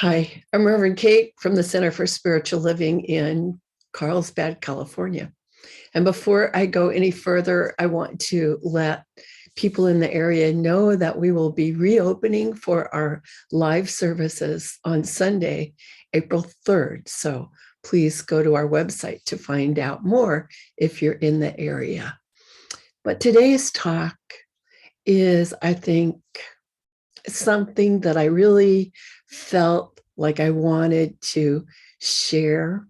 Hi, I'm Reverend Kate from the Center for Spiritual Living in Carlsbad, California. And before I go any further, I want to let people in the area know that we will be reopening for our live services on Sunday, April 3rd. So please go to our website to find out more if you're in the area. But today's talk is, I think, something that I really felt like I wanted to share.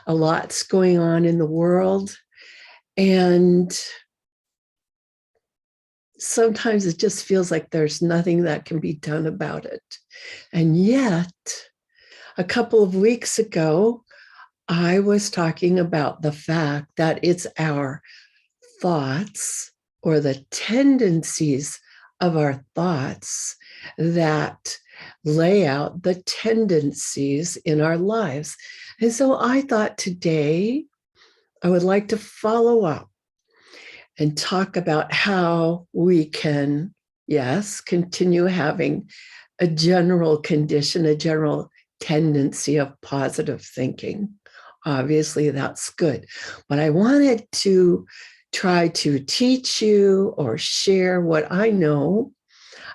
A lot's going on in the world, and sometimes it just feels like there's nothing that can be done about it. And yet, a couple of weeks ago, I was talking about the fact that it's our thoughts or the tendencies of our thoughts that lay out the tendencies in our lives. And so I thought today I would like to follow up and talk about how we can, yes, continue having a general condition, a general tendency of positive thinking. Obviously, that's good. But I wanted to try to teach you or share what I know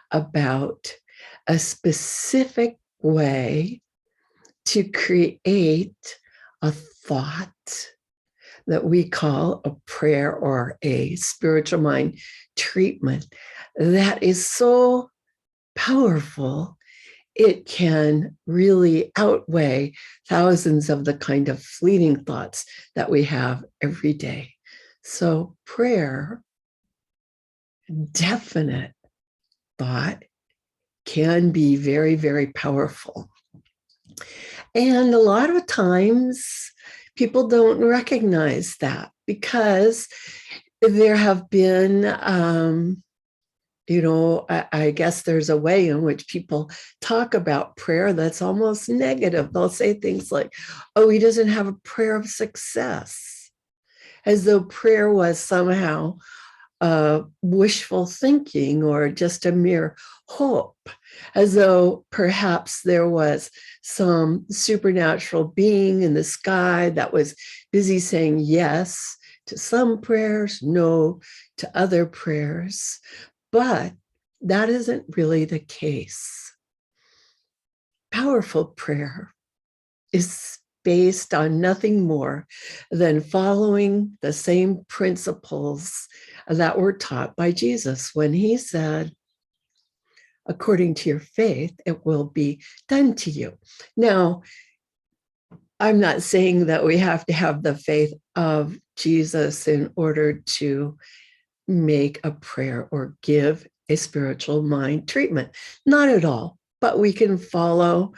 about a specific way to create a thought that we call a prayer or a spiritual mind treatment that is so powerful, it can really outweigh thousands of the kind of fleeting thoughts that we have every day. So prayer, definite thought, can be very, very powerful. And a lot of times people don't recognize that because there have been, I guess there's a way in which people talk about prayer that's almost negative. They'll say things like, oh, he doesn't have a prayer of success, as though prayer was somehow wishful thinking or just a mere hope, as though perhaps there was some supernatural being in the sky that was busy saying yes to some prayers, no to other prayers. But that isn't really the case. Powerful prayer is based on nothing more than following the same principles that were taught by Jesus when he said, according to your faith, it will be done to you. Now, I'm not saying that we have to have the faith of Jesus in order to make a prayer or give a spiritual mind treatment. Not at all, but we can follow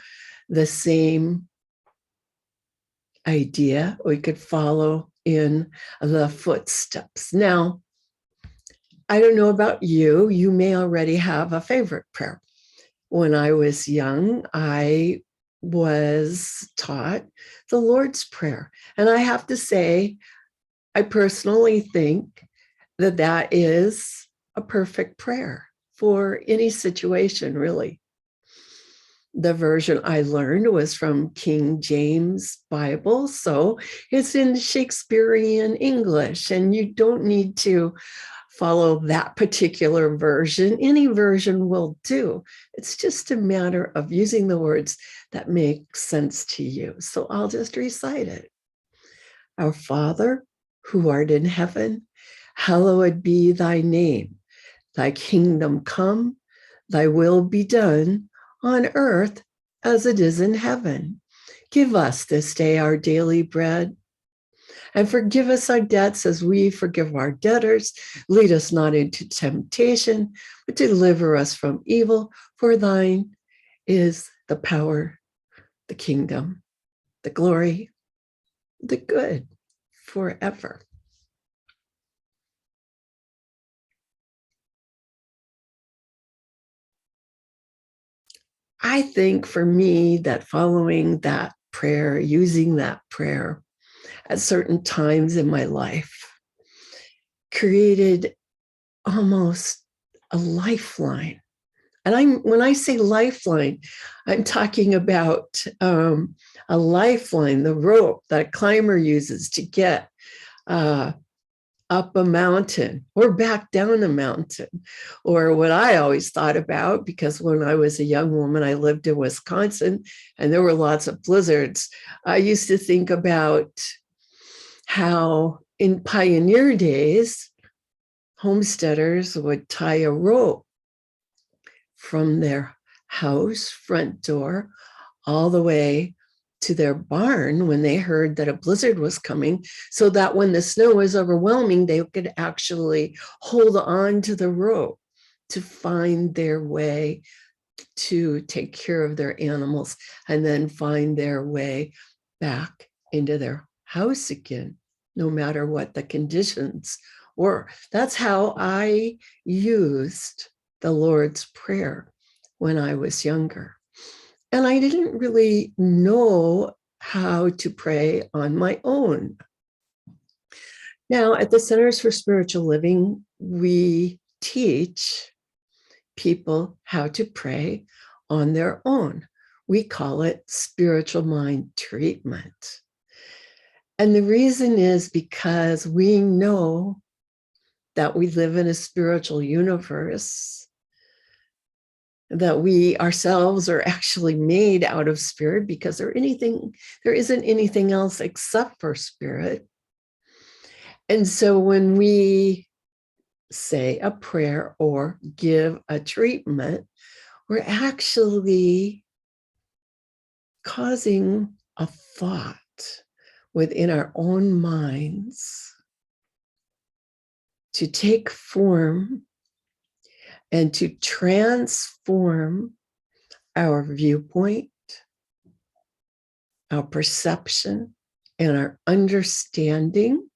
the same idea. We could follow in the footsteps. Now, I don't know about you. You may already have a favorite prayer. When I was young, I was taught the Lord's Prayer. And I have to say, I personally think that that is a perfect prayer for any situation, really. The version I learned was from King James Bible, so it's in Shakespearean English, and you don't need to follow that particular version. Any version will do. It's just a matter of using the words that make sense to you. So I'll just recite it. Our Father, who art in heaven, hallowed be thy name. Thy kingdom come, thy will be done on earth as it is in heaven. Give us this day our daily bread, and forgive us our debts as we forgive our debtors. Lead us not into temptation, but deliver us from evil. For thine is the power, the kingdom, the glory, the good forever. I think for me that following that prayer, using that prayer at certain times in my life, created almost a lifeline, And when I say lifeline, I'm talking about a lifeline, the rope that a climber uses to get uh, up a mountain or back down a mountain. Or what I always thought about, because when I was a young woman, I lived in Wisconsin and there were lots of blizzards. I used to think about how in pioneer days, homesteaders would tie a rope from their house front door all the way to their barn when they heard that a blizzard was coming, so that when the snow was overwhelming, they could actually hold on to the rope to find their way to take care of their animals and then find their way back into their house again, no matter what the conditions were. That's how I used the Lord's Prayer when I was younger. And I didn't really know how to pray on my own. Now, at the Centers for Spiritual Living, we teach people how to pray on their own. We call it spiritual mind treatment. And the reason is because we know that we live in a spiritual universe, that we ourselves are actually made out of spirit, because there isn't anything else except for spirit. And so when we say a prayer or give a treatment, we're actually causing a thought within our own minds to take form and to transform our viewpoint, our perception, and our understanding.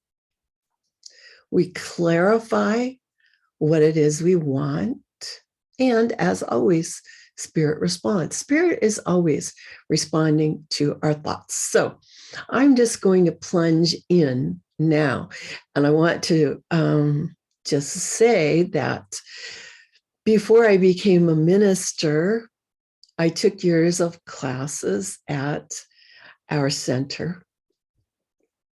We clarify what it is we want. And as always, spirit responds. Spirit is always responding to our thoughts. So I'm just going to plunge in now. And I want to just say that before I became a minister, I took years of classes at our center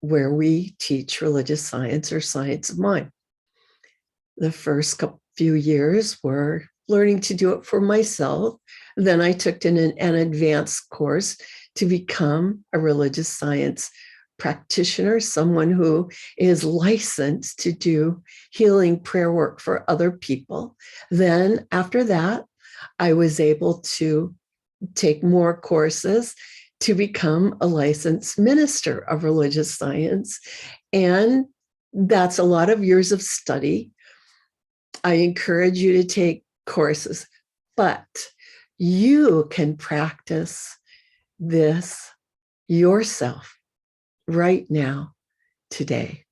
where we teach religious science or science of mind. The first few years were learning to do it for myself. Then I took an advanced course to become a religious science practitioner, someone who is licensed to do healing prayer work for other people. Then after that, I was able to take more courses to become a licensed minister of religious science. And that's a lot of years of study. I encourage you to take courses, but you can practice this yourself right now, today.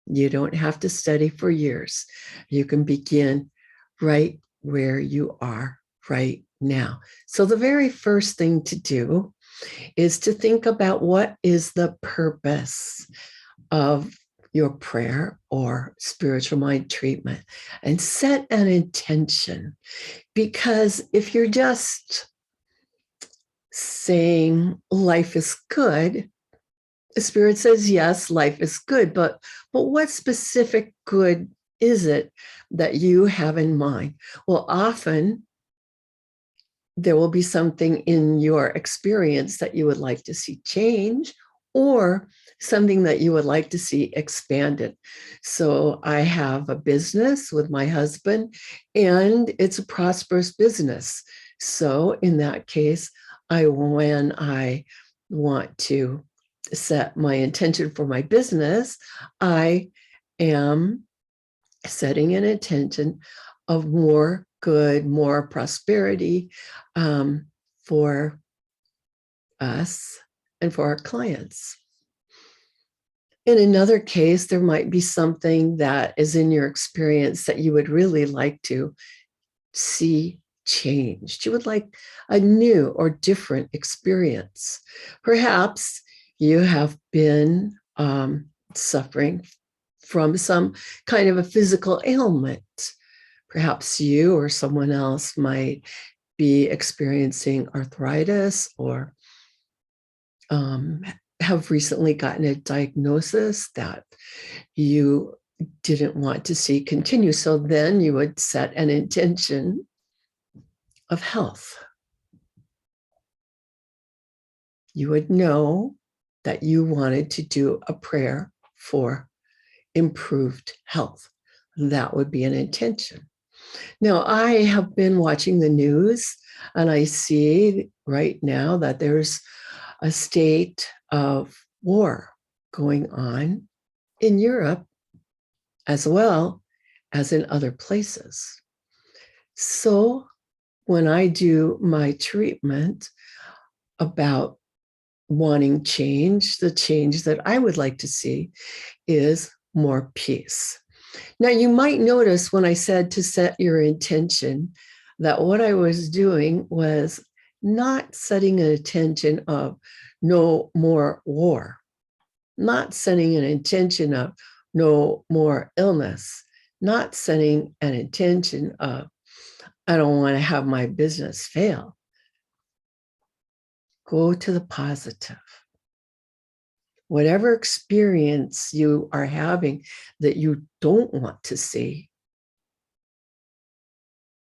You don't have to study for years. You can begin right where you are right now. So the very first thing to do is to think about what is the purpose of your prayer or spiritual mind treatment, and set an intention. Because if you're just saying life is good, the Spirit says, yes, life is good, but what specific good is it that you have in mind? Well, often there will be something in your experience that you would like to see change, or something that you would like to see expanded. So I have a business with my husband, and it's a prosperous business. So in that case, when I want to set my intention for my business, I am setting an intention of more good, more prosperity for us and for our clients. In another case, there might be something that is in your experience that you would really like to see changed. You would like a new or different experience. Perhaps you have been suffering from some kind of a physical ailment. Perhaps you or someone else might be experiencing arthritis or have recently gotten a diagnosis that you didn't want to see continue. So then you would set an intention of health. You would know that you wanted to do a prayer for improved health. That would be an intention. Now, I have been watching the news and I see right now that there's a state of war going on in Europe as well as in other places. So when I do my treatment about wanting change, the change that I would like to see is more peace. Now, you might notice when I said to set your intention that what I was doing was not setting an intention of no more war, not setting an intention of no more illness, not setting an intention of I don't want to have my business fail. Go to the positive. Whatever experience you are having that you don't want to see,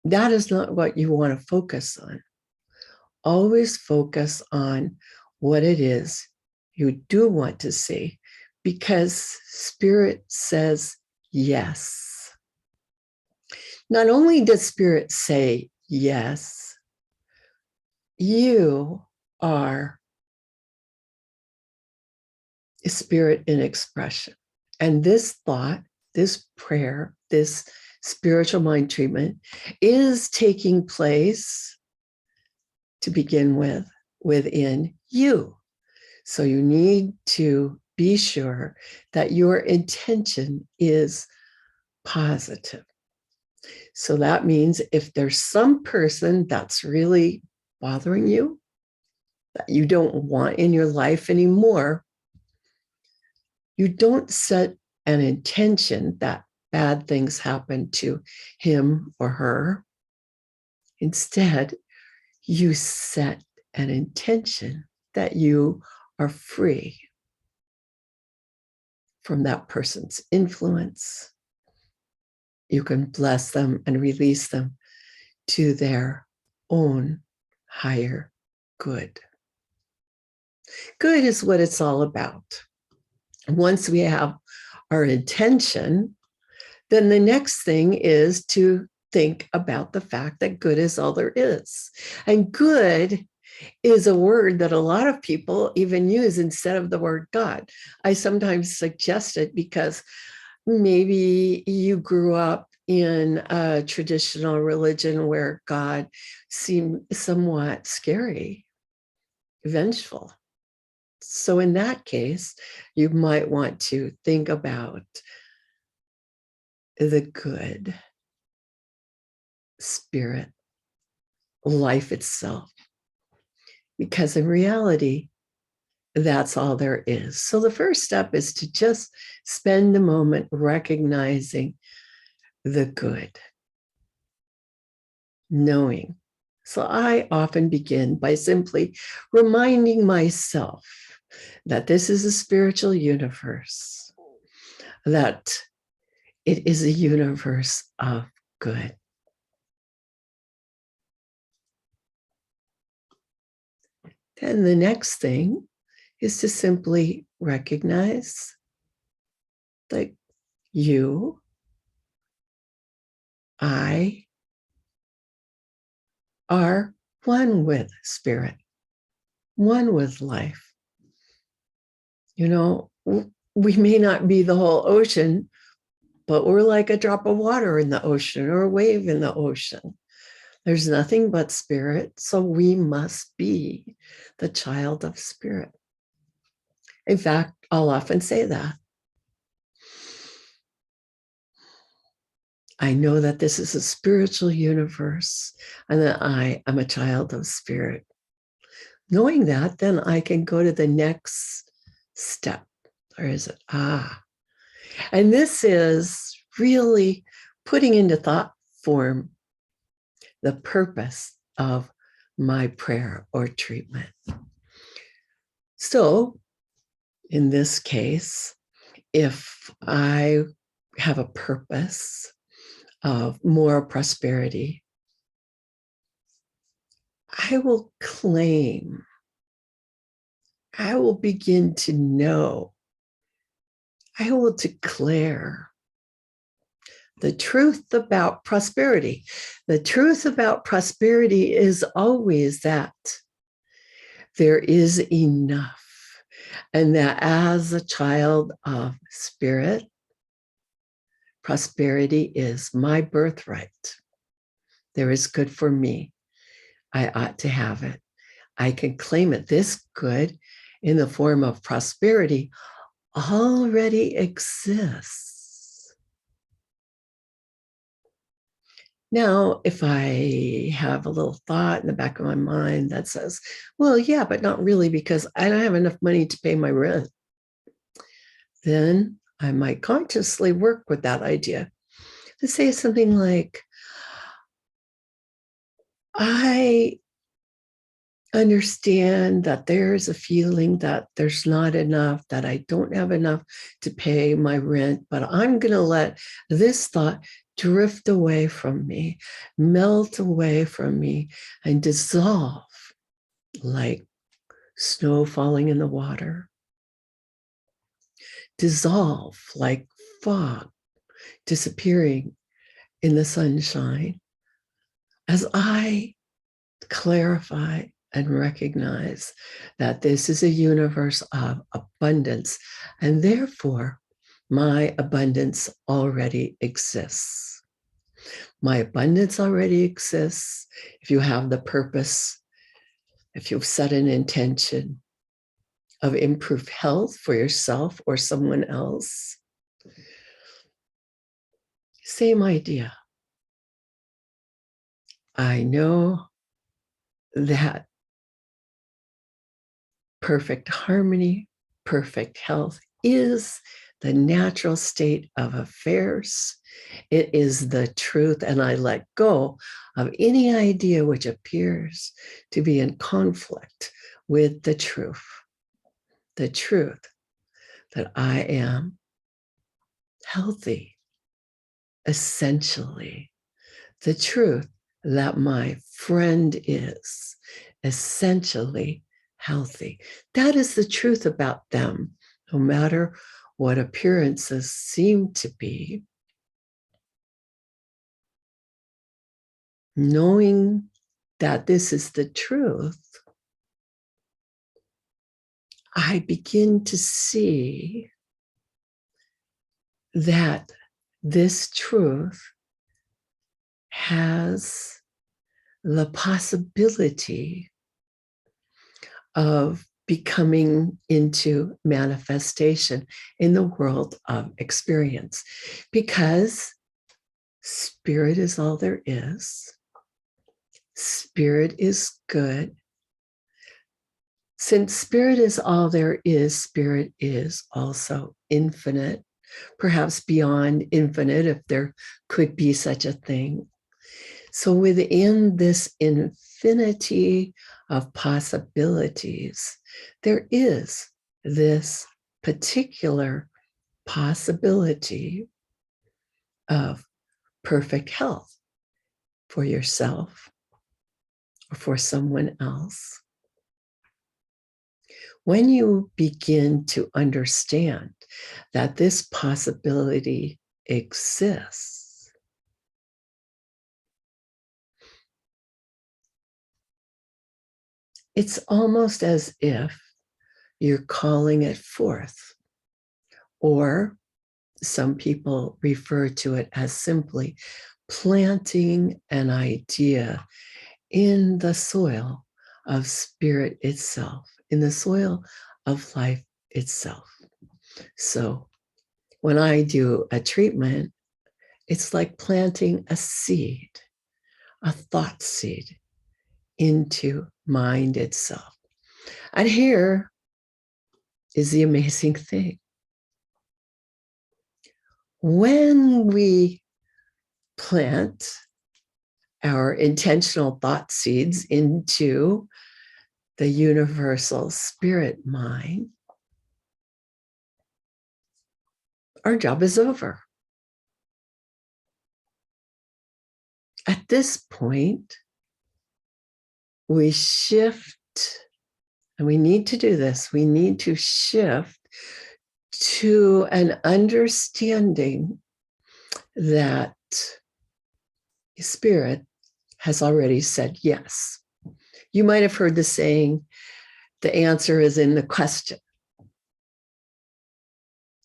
that is not what you want to focus on. Always focus on what it is you do want to see, because Spirit says yes. Not only does Spirit say yes, you are a spirit in expression. And this thought, this prayer, this spiritual mind treatment is taking place to begin with within you. So you need to be sure that your intention is positive. So that means if there's some person that's really bothering you, that you don't want in your life anymore, you don't set an intention that bad things happen to him or her. Instead, you set an intention that you are free from that person's influence. You can bless them and release them to their own higher good. Good is what it's all about. Once we have our intention, then the next thing is to think about the fact that good is all there is. And good is a word that a lot of people even use instead of the word God. I sometimes suggest it because maybe you grew up in a traditional religion where God seemed somewhat scary, vengeful. So in that case, you might want to think about the good spirit, life itself, because in reality, that's all there is. So the first step is to just spend a moment recognizing the good, knowing. So I often begin by simply reminding myself that this is a spiritual universe, that it is a universe of good. Then the next thing is to simply recognize that you, I, are one with spirit, one with life. You know, we may not be the whole ocean, but we're like a drop of water in the ocean or a wave in the ocean. There's nothing but spirit, so we must be the child of spirit. In fact, I'll often say that. I know that this is a spiritual universe and that I am a child of spirit. Knowing that, then I can go to the next step. Or is it? And this is really putting into thought form the purpose of my prayer or treatment. So in this case, if I have a purpose of more prosperity, I will claim, I will begin to know, I will declare the truth about prosperity. The truth about prosperity is always that there is enough, and that as a child of spirit, prosperity is my birthright. There is good for me. I ought to have it. I can claim it. This good in the form of prosperity already exists. Now, if I have a little thought in the back of my mind that says, well, yeah, but not really, because I don't have enough money to pay my rent, then I might consciously work with that idea to say something like, I understand that there's a feeling that there's not enough, that I don't have enough to pay my rent, but I'm going to let this thought drift away from me, melt away from me, and dissolve like snow falling in the water, dissolve like fog disappearing in the sunshine, as I clarify and recognize that this is a universe of abundance, and therefore my abundance already exists. My abundance already exists. If you have the purpose, if you've set an intention of improved health for yourself or someone else, same idea. I know that perfect harmony, perfect health is the natural state of affairs. It is the truth, and I let go of any idea which appears to be in conflict with the truth that I am healthy, essentially, the truth that my friend is essentially healthy. That is the truth about them, no matter what appearances seem to be. Knowing that this is the truth, I begin to see that this truth has the possibility of becoming into manifestation in the world of experience, because spirit is all there is. Spirit is good. Since spirit is all there is, spirit is also infinite, perhaps beyond infinite, if there could be such a thing. So within this infinity of possibilities, there is this particular possibility of perfect health for yourself or for someone else. When you begin to understand that this possibility exists, it's almost as if you're calling it forth, or some people refer to it as simply planting an idea in the soil of spirit itself, in the soil of life itself. So when I do a treatment, it's like planting a seed, a thought seed into mind itself. And here is the amazing thing. When we plant our intentional thought seeds into the universal spirit mind, our job is over. At this point, we shift, and we need to do this. We need to shift to an understanding that Spirit has already said yes. You might have heard the saying, the answer is in the question.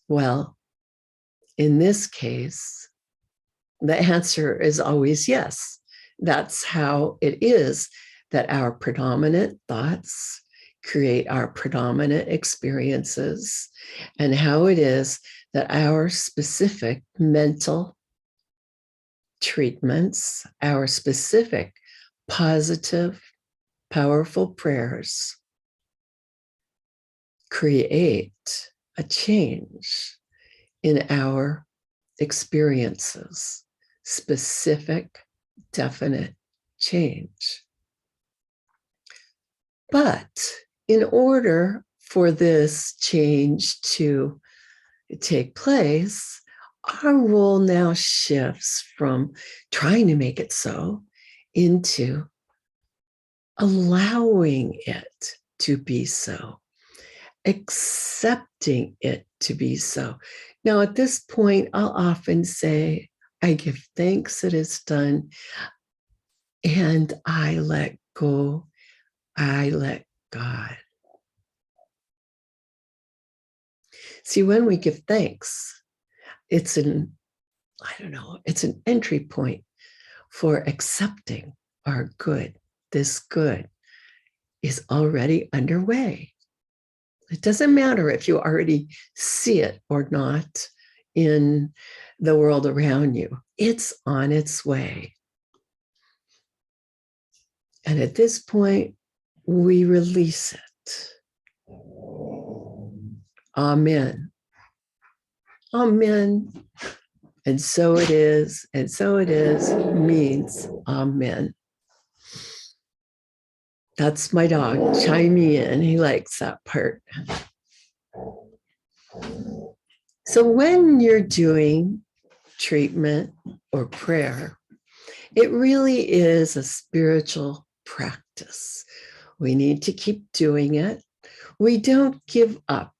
Well, in this case, the answer is always yes. That's how it is that our predominant thoughts create our predominant experiences, and how it is that our specific mental treatments, our specific positive, powerful prayers create a change in our experiences, specific, definite change. But in order for this change to take place, our role now shifts from trying to make it so into allowing it to be so, accepting it to be so. Now, at this point, I'll often say, I give thanks it is done, and I let go. I let God. See, when we give thanks, it's an entry point for accepting our good. This good is already underway. It doesn't matter if you already see it or not in the world around you. It's on its way. And at this point, we release it. Amen. Amen. And so it is, and so it is means amen. That's my dog chiming in. He likes that part. So when you're doing treatment or prayer, it really is a spiritual practice. We need to keep doing it. We don't give up.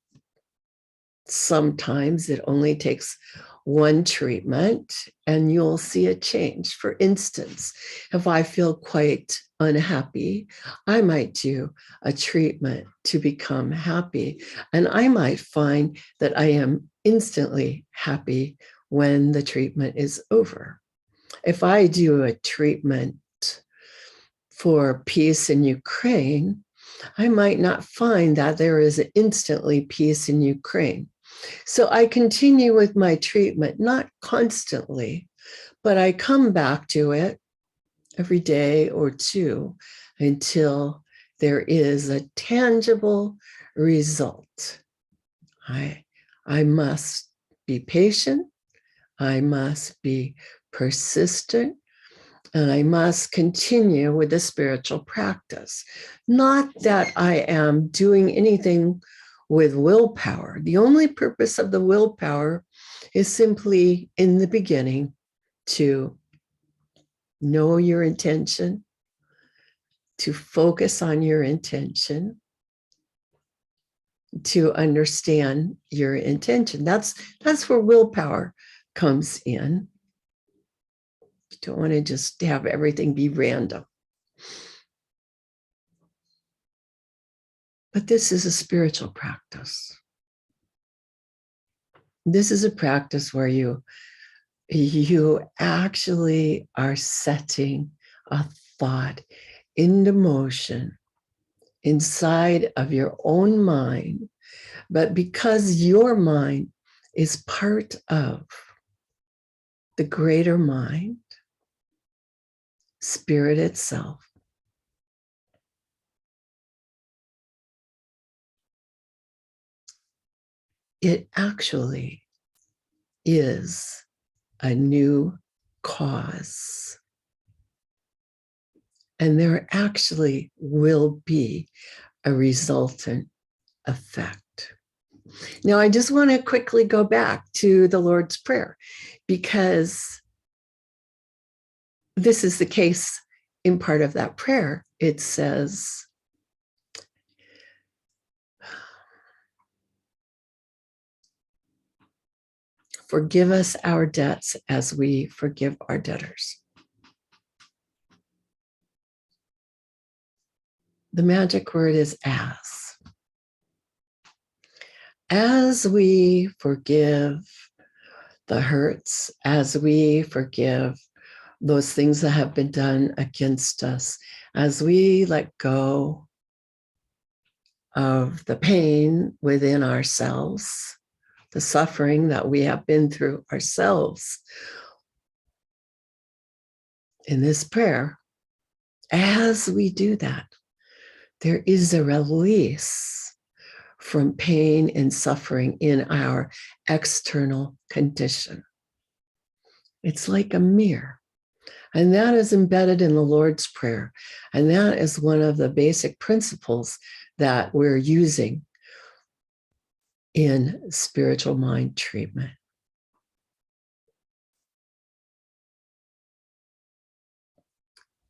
Sometimes it only takes one treatment and you'll see a change. For instance, if I feel quite unhappy, I might do a treatment to become happy. And I might find that I am instantly happy when the treatment is over. If I do a treatment for peace in Ukraine, I might not find that there is instantly peace in Ukraine. So I continue with my treatment, not constantly, but I come back to it every day or two until there is a tangible result. I must be patient. I must be persistent. And I must continue with the spiritual practice. Not that I am doing anything with willpower. The only purpose of the willpower is simply in the beginning to know your intention, to focus on your intention, to understand your intention. That's where willpower comes in. You don't want to just have everything be random. But this is a spiritual practice. This is a practice where you actually are setting a thought into motion inside of your own mind. But because your mind is part of the greater mind, Spirit itself, it actually is a new cause. and there actually will be a resultant effect. Now, I just want to quickly go back to the Lord's Prayer, because this is the case in part of that prayer. It says, forgive us our debts as we forgive our debtors. The magic word is as. As we forgive the hurts, as we forgive those things that have been done against us, as we let go of the pain within ourselves, the suffering that we have been through ourselves, in this prayer, as we do that, there is a release from pain and suffering in our external condition. It's like a mirror. And that is embedded in the Lord's Prayer. And that is one of the basic principles that we're using in spiritual mind treatment.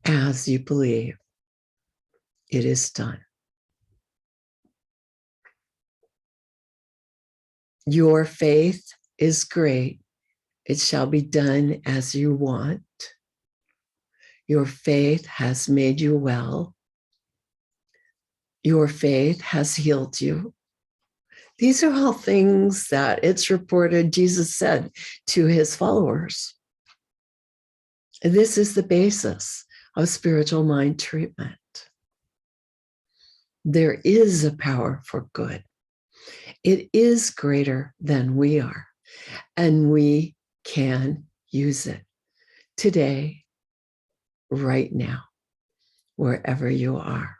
As you believe, it is done. Your faith is great. It shall be done as you want. Your faith has made you well. Your faith has healed you. These are all things that it's reported Jesus said to his followers. This is the basis of spiritual mind treatment. There is a power for good. It is greater than we are, and we can use it today, right now, wherever you are.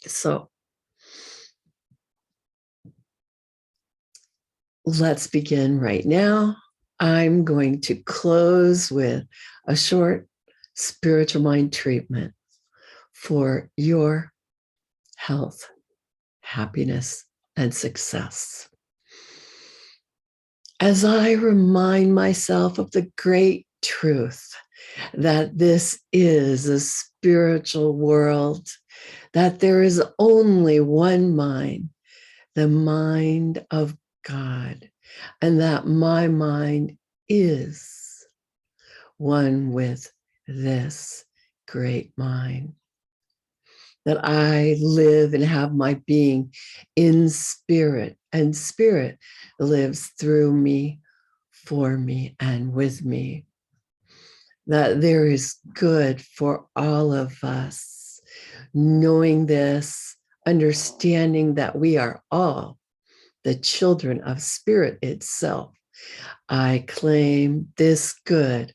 So let's begin right now. I'm going to close with a short spiritual mind treatment for your health, happiness, and success. As I remind myself of the great truth that this is a spiritual world, that there is only one mind, the mind of God, and that my mind is one with this great mind, that I live and have my being in spirit, and spirit lives through me, for me, and with me, that there is good for all of us. Knowing this, understanding that we are all the children of spirit itself, I claim this good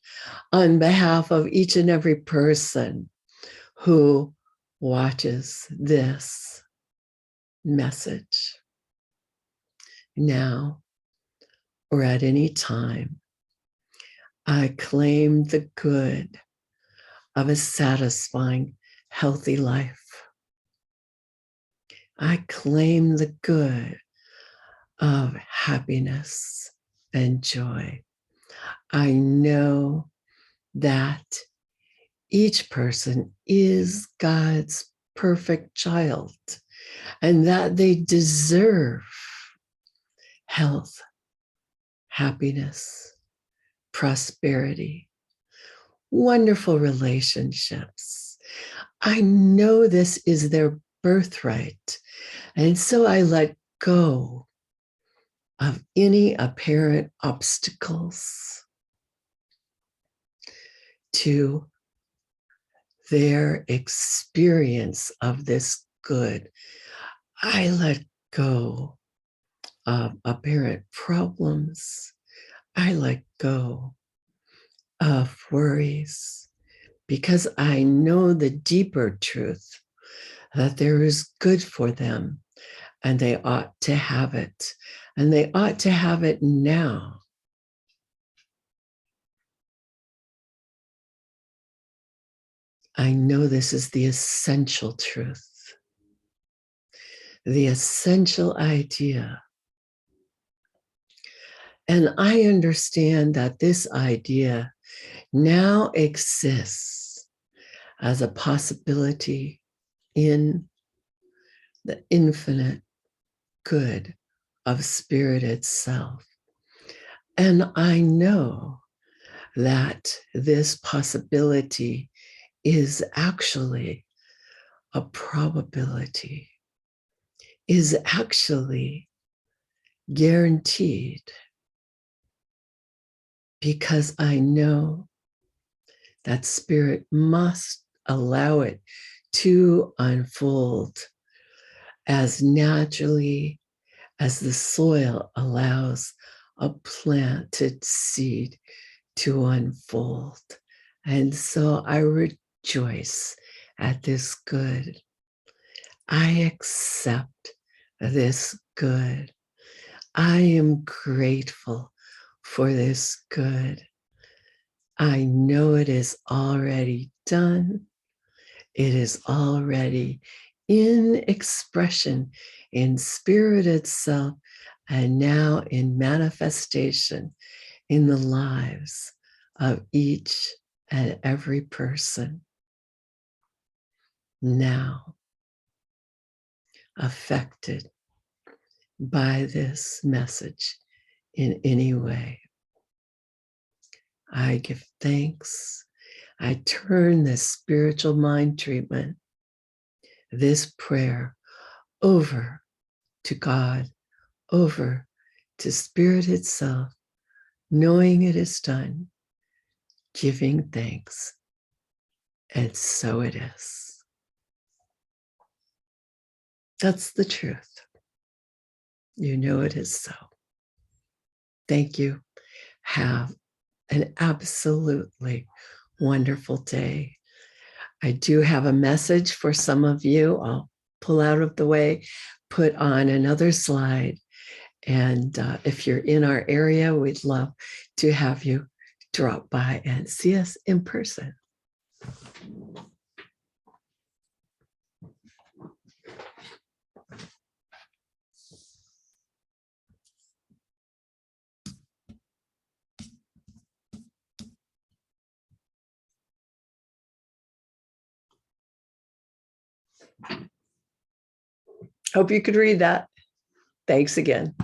on behalf of each and every person who watches this message now or at any time. I claim the good of a satisfying, healthy life. I claim the good of happiness and joy. I know that each person is God's perfect child, and that they deserve health, happiness, prosperity, wonderful relationships. I know this is their birthright, and so I let go of any apparent obstacles to their experience of this good. I let go of apparent problems. I let go of worries, because I know the deeper truth that there is good for them, and they ought to have it, and they ought to have it now. I know this is the essential truth, the essential idea. And I understand that this idea now exists as a possibility in the infinite good of spirit itself. And I know that this possibility is actually a probability, is actually guaranteed, because I know that spirit must allow it to unfold as naturally as the soil allows a planted seed to unfold. And so I rejoice at this good. I accept this good. I am grateful for this good. I know it is already done. It is already in expression in spirit itself, and now in manifestation in the lives of each and every person now affected by this message in any way. I give thanks. I turn this spiritual mind treatment, this prayer, over to God, over to spirit itself, knowing it is done, giving thanks. And so it is. That's the truth. You know it is so. Thank you. Have an absolutely wonderful day. I do have a message for some of you. I'll pull out of the way, put on another slide. And if you're in our area, we'd love to have you drop by and see us in person. Hope you could read that. Thanks again.